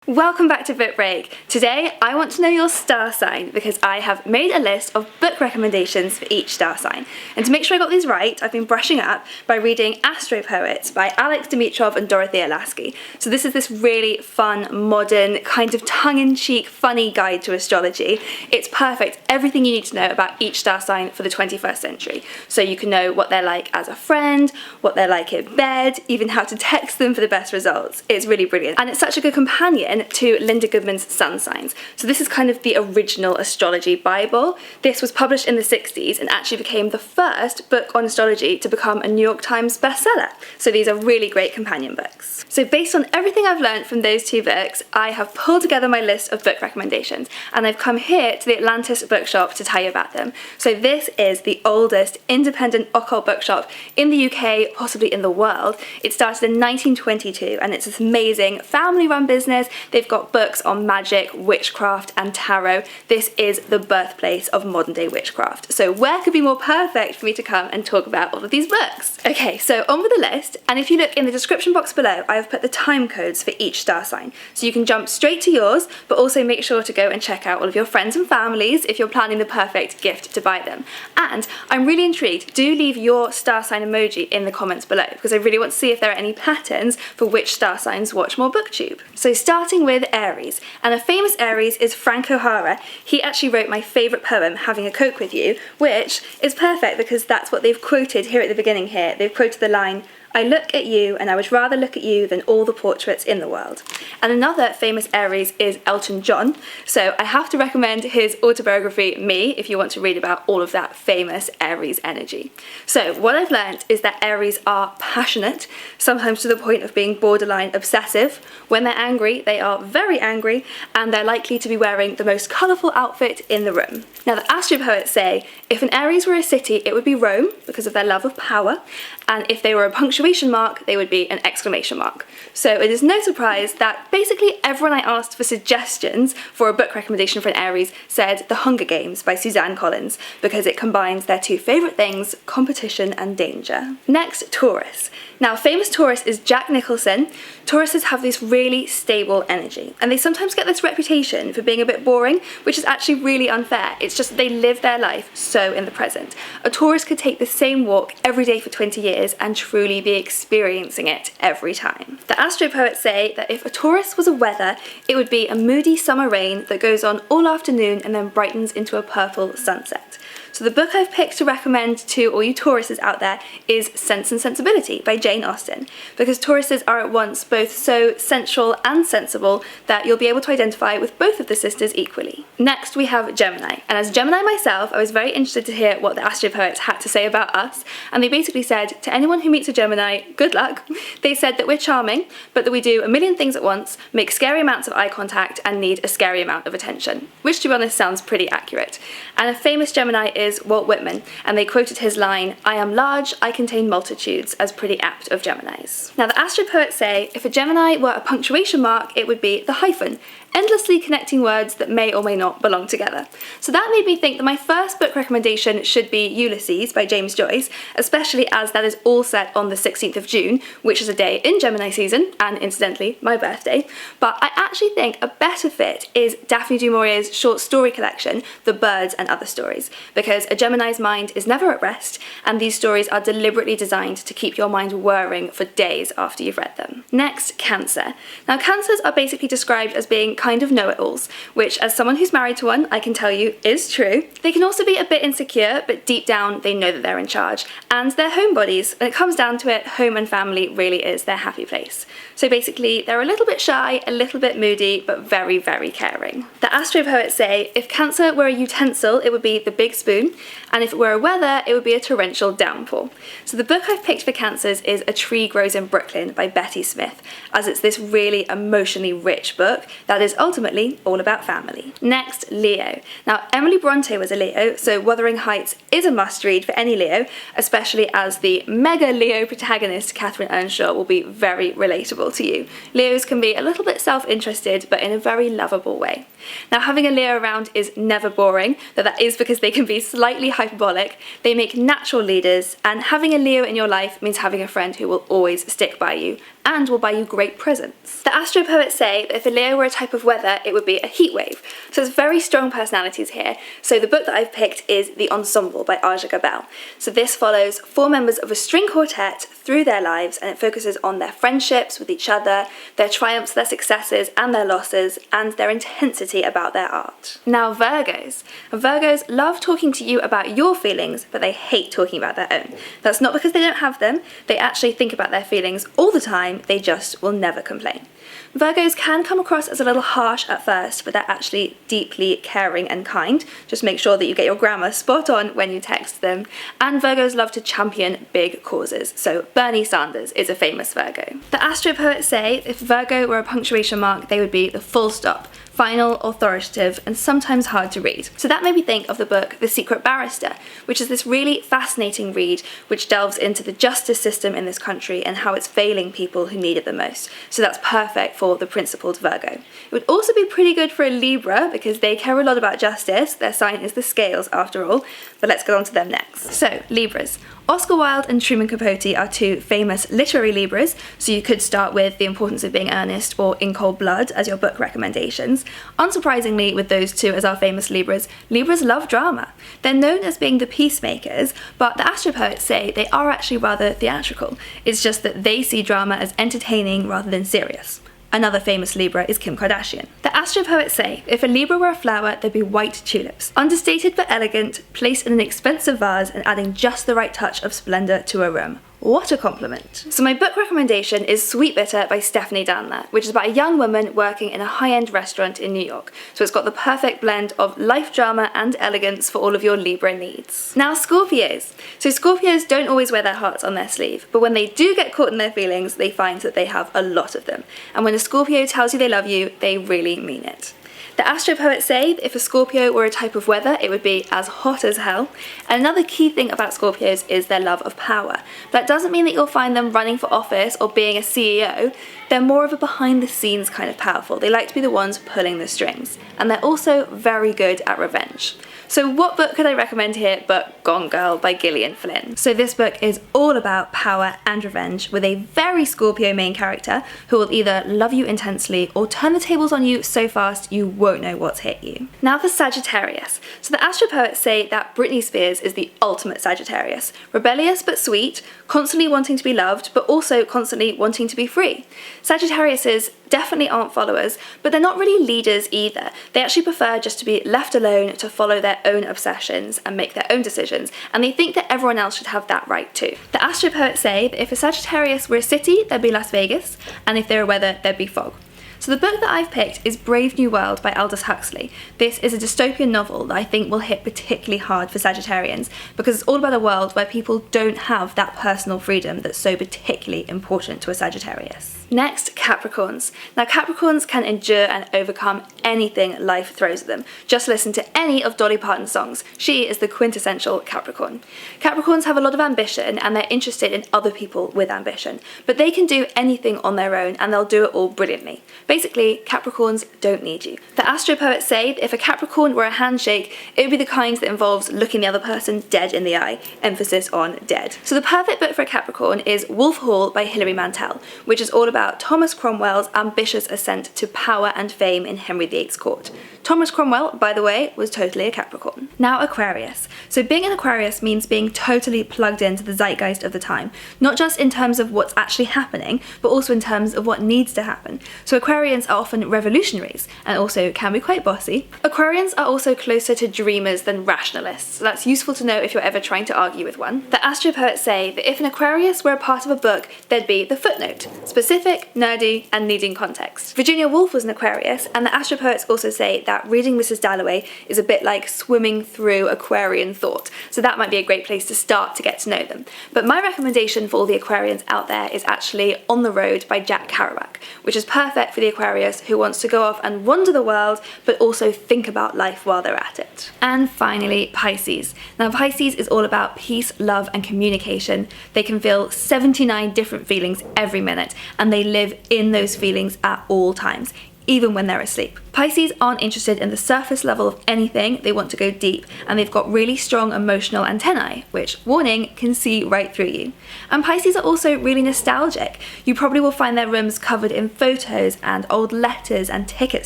Welcome back to Book Break. Today I want to know your star sign because I have made a list of book recommendations for each star sign. And to make sure I got these right, I've been brushing up by reading Astro Poets by Alex Dimitrov and Dorothea Lasky. So this is this really fun, modern, kind of tongue-in-cheek, funny guide to astrology. It's perfect, everything you need to know about each star sign for the 21st century. So you can know what they're like as a friend, what they're like in bed, even how to text them for the best results. It's really brilliant. And it's such a good companion to Linda Goodman's Sun Signs. So this is kind of the original astrology Bible. This was published in the 60s and actually became the first book on astrology to become a New York Times bestseller. So these are really great companion books. So based on everything I've learned from those two books, I have pulled together my list of book recommendations and I've come here to the Atlantis bookshop to tell you about them. So this is the oldest independent occult bookshop in the UK, possibly in the world. It started in 1922 and it's this amazing family-run business. They've got books on magic, witchcraft and tarot. This is the birthplace of modern day witchcraft. So where could be more perfect for me to come and talk about all of these books? Okay, so on with the list. And if you look in the description box below, I have put the time codes for each star sign. So you can jump straight to yours, but also make sure to go and check out all of your friends and families if you're planning the perfect gift to buy them. And I'm really intrigued, do leave your star sign emoji in the comments below because I really want to see if there are any patterns for which star signs watch more booktube. So starting with Aries, and a famous Aries is Frank O'Hara. He actually wrote my favourite poem, Having a Coke With You, which is perfect because that's what they've quoted here at the beginning here. They've quoted the line, "I look at you and I would rather look at you than all the portraits in the world." And another famous Aries is Elton John, so I have to recommend his autobiography, Me, if you want to read about all of that famous Aries energy. So what I've learnt is that Aries are passionate, sometimes to the point of being borderline obsessive. When they're angry, they are very angry, and they're likely to be wearing the most colourful outfit in the room. Now the Astro Poets say, if an Aries were a city, it would be Rome, because of their love of power, and if they were a punctuation mark, they would be an exclamation mark. So it is no surprise that basically everyone I asked for suggestions for a book recommendation for an Aries said The Hunger Games by Suzanne Collins, because it combines their two favourite things, competition and danger. Next, Taurus. Now, famous Taurus is Jack Nicholson. Tauruses have this really stable energy, and they sometimes get this reputation for being a bit boring, which is actually really unfair. It's just that they live their life so in the present. A Taurus could take the same walk every day for 20 years and truly be experiencing it every time. The Astro Poets say that if a Taurus was a weather, it would be a moody summer rain that goes on all afternoon and then brightens into a purple sunset. So the book I've picked to recommend to all you Tauruses out there is Sense and Sensibility by Jane Austen, because Tauruses are at once both so sensual and sensible that you'll be able to identify with both of the sisters equally. Next we have Gemini, and as Gemini myself, I was very interested to hear what the Astro Poets had to say about us, and they basically said, to anyone who meets a Gemini, good luck. They said that we're charming, but that we do a million things at once, make scary amounts of eye contact, and need a scary amount of attention, which to be honest sounds pretty accurate. And a famous Gemini is Walt Whitman, and they quoted his line, "I am large, I contain multitudes," as pretty apt of Geminis. Now the Astro Poets say, if a Gemini were a punctuation mark, it would be the hyphen, endlessly connecting words that may or may not belong together. So that made me think that my first book recommendation should be Ulysses by James Joyce, especially as that is all set on the 16th of June, which is a day in Gemini season, and incidentally, my birthday. But I actually think a better fit is Daphne du Maurier's short story collection, The Birds and Other Stories, because a Gemini's mind is never at rest, and these stories are deliberately designed to keep your mind whirring for days after you've read them. Next, Cancer. Now Cancers are basically described as being kind of know-it-alls, which as someone who's married to one, I can tell you is true. They can also be a bit insecure, but deep down they know that they're in charge, and they're homebodies. When it comes down to it, home and family really is their happy place. So basically, they're a little bit shy, a little bit moody, but very, very caring. The Astro Poets say, if Cancer were a utensil, it would be the big spoon, and if it were a weather, it would be a torrential downpour. So the book I've picked for Cancers is A Tree Grows in Brooklyn by Betty Smith, as it's this really emotionally rich book that is ultimately all about family. Next, Leo. Now, Emily Bronte was a Leo, so Wuthering Heights is a must-read for any Leo, especially as the mega Leo protagonist, Catherine Earnshaw, will be very relatable to you. Leos can be a little bit self-interested, but in a very lovable way. Now, having a Leo around is never boring, though that is because they can be slightly hyperbolic, they make natural leaders, and having a Leo in your life means having a friend who will always stick by you, and will buy you great presents. The astro poets say that if a Leo were a type of weather, it would be a heat wave. So there's very strong personalities here. So the book that I've picked is The Ensemble by Aja Gabel. So this follows 4 members of a string quartet through their lives, and it focuses on their friendships with each other, their triumphs, their successes and their losses, and their intensity about their art. Now Virgos. Virgos love talking to you about your feelings, but they hate talking about their own. That's not because they don't have them, they actually think about their feelings all the time, they just will never complain. Virgos can come across as a little harsh at first, but they're actually deeply caring and kind. Just make sure that you get your grammar spot on when you text them. And Virgos love to champion big causes. So Bernie Sanders is a famous Virgo. The astro poets say if Virgo were a punctuation mark, they would be the full stop. Final, authoritative, and sometimes hard to read. So that made me think of the book The Secret Barrister, which is this really fascinating read which delves into the justice system in this country and how it's failing people who need it the most. So that's perfect for the principled Virgo. It would also be pretty good for a Libra because they care a lot about justice. Their sign is the scales after all, but let's get on to them next. So, Libras. Oscar Wilde and Truman Capote are 2 famous literary Libras, so you could start with The Importance of Being Earnest or In Cold Blood as your book recommendations. Unsurprisingly, with those 2 as our famous Libras, Libras love drama. They're known as being the peacemakers, but the astro poets say they are actually rather theatrical. It's just that they see drama as entertaining rather than serious. Another famous Libra is Kim Kardashian. The astro poets say if a Libra were a flower, they'd be white tulips. Understated but elegant, placed in an expensive vase and adding just the right touch of splendour to a room. What a compliment. So my book recommendation is Sweet Bitter by Stephanie Danler, which is about a young woman working in a high-end restaurant in New York. So it's got the perfect blend of life drama and elegance for all of your Libra needs. Now Scorpios. So Scorpios don't always wear their hearts on their sleeve, but when they do get caught in their feelings, they find that they have a lot of them. And when a Scorpio tells you they love you, they really mean it. The astro poets say that if a Scorpio were a type of weather, it would be as hot as hell. And another key thing about Scorpios is their love of power. That doesn't mean that you'll find them running for office or being a CEO. They're more of a behind-the-scenes kind of powerful. They like to be the ones pulling the strings. And they're also very good at revenge. So what book could I recommend here but Gone Girl by Gillian Flynn? So this book is all about power and revenge with a very Scorpio main character who will either love you intensely or turn the tables on you so fast you won't know what's hit you. Now for Sagittarius. So the astro poets say that Britney Spears is the ultimate Sagittarius. Rebellious but sweet, constantly wanting to be loved but also constantly wanting to be free. Sagittariuses definitely aren't followers, but they're not really leaders either. They actually prefer just to be left alone to follow their own obsessions and make their own decisions, and they think that everyone else should have that right too. The astro poets say that if a Sagittarius were a city, there'd be Las Vegas, and if they were weather, there'd be fog. So the book that I've picked is Brave New World by Aldous Huxley. This is a dystopian novel that I think will hit particularly hard for Sagittarians because it's all about a world where people don't have that personal freedom that's so particularly important to a Sagittarius. Next, Capricorns. Now Capricorns can endure and overcome anything life throws at them. Just listen to any of Dolly Parton's songs. She is the quintessential Capricorn. Capricorns have a lot of ambition and they're interested in other people with ambition, but they can do anything on their own and they'll do it all brilliantly. Basically, Capricorns don't need you. The astro poets say that if a Capricorn were a handshake, it would be the kind that involves looking the other person dead in the eye, emphasis on dead. So the perfect book for a Capricorn is Wolf Hall by Hilary Mantel, which is all about Thomas Cromwell's ambitious ascent to power and fame in Henry VIII's court. Thomas Cromwell, by the way, was totally a Capricorn. Now Aquarius. So being an Aquarius means being totally plugged into the zeitgeist of the time, not just in terms of what's actually happening, but also in terms of what needs to happen. So Aquarians are often revolutionaries and also can be quite bossy. Aquarians are also closer to dreamers than rationalists, so that's useful to know if you're ever trying to argue with one. The astro poets say that if an Aquarius were a part of a book, there'd be the footnote, specific, nerdy, and needing context. Virginia Woolf was an Aquarius, and the astro poets also say that reading Mrs. Dalloway is a bit like swimming through Aquarian thought, so that might be a great place to start to get to know them. But my recommendation for all the Aquarians out there is actually On the Road by Jack Kerouac, which is perfect for the Aquarius who wants to go off and wander the world, but also think about life while they're at it. And finally, Pisces. Now Pisces is all about peace, love, and communication. They can feel 79 different feelings every minute, and they live in those feelings at all times, even when they're asleep. Pisces aren't interested in the surface level of anything, they want to go deep, and they've got really strong emotional antennae, which, warning, can see right through you. And Pisces are also really nostalgic. You probably will find their rooms covered in photos and old letters and ticket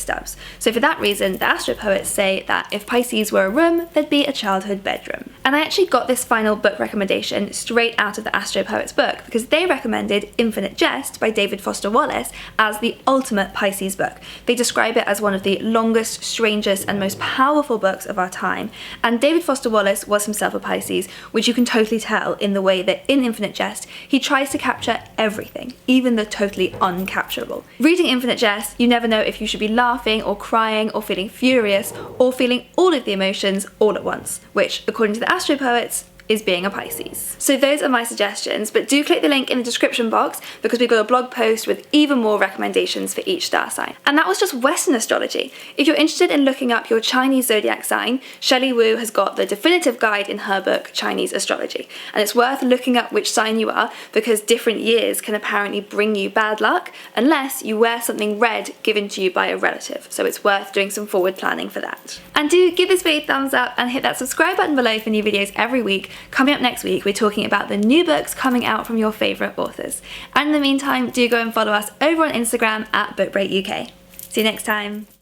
stubs. So for that reason, the astro poets say that if Pisces were a room, there'd be a childhood bedroom. And I actually got this final book recommendation straight out of the Astro Poets book because they recommended Infinite Jest by David Foster Wallace as the ultimate Pisces book. They describe it as one of the longest, strangest, and most powerful books of our time. And David Foster Wallace was himself a Pisces, which you can totally tell in the way that in Infinite Jest, he tries to capture everything, even the totally uncapturable. Reading Infinite Jest, you never know if you should be laughing or crying or feeling furious or feeling all of the emotions all at once, which, according to the Astro Poets, is being a Pisces. So those are my suggestions, but do click the link in the description box because we've got a blog post with even more recommendations for each star sign. And that was just Western astrology. If you're interested in looking up your Chinese zodiac sign, Shelley Wu has got the definitive guide in her book, Chinese Astrology. And it's worth looking up which sign you are because different years can apparently bring you bad luck unless you wear something red given to you by a relative. So it's worth doing some forward planning for that. And do give this video a thumbs up and hit that subscribe button below for new videos every week. Coming up next week, we're talking about the new books coming out from your favourite authors. And in the meantime, do go and follow us over on Instagram at BookBreakUK. See you next time.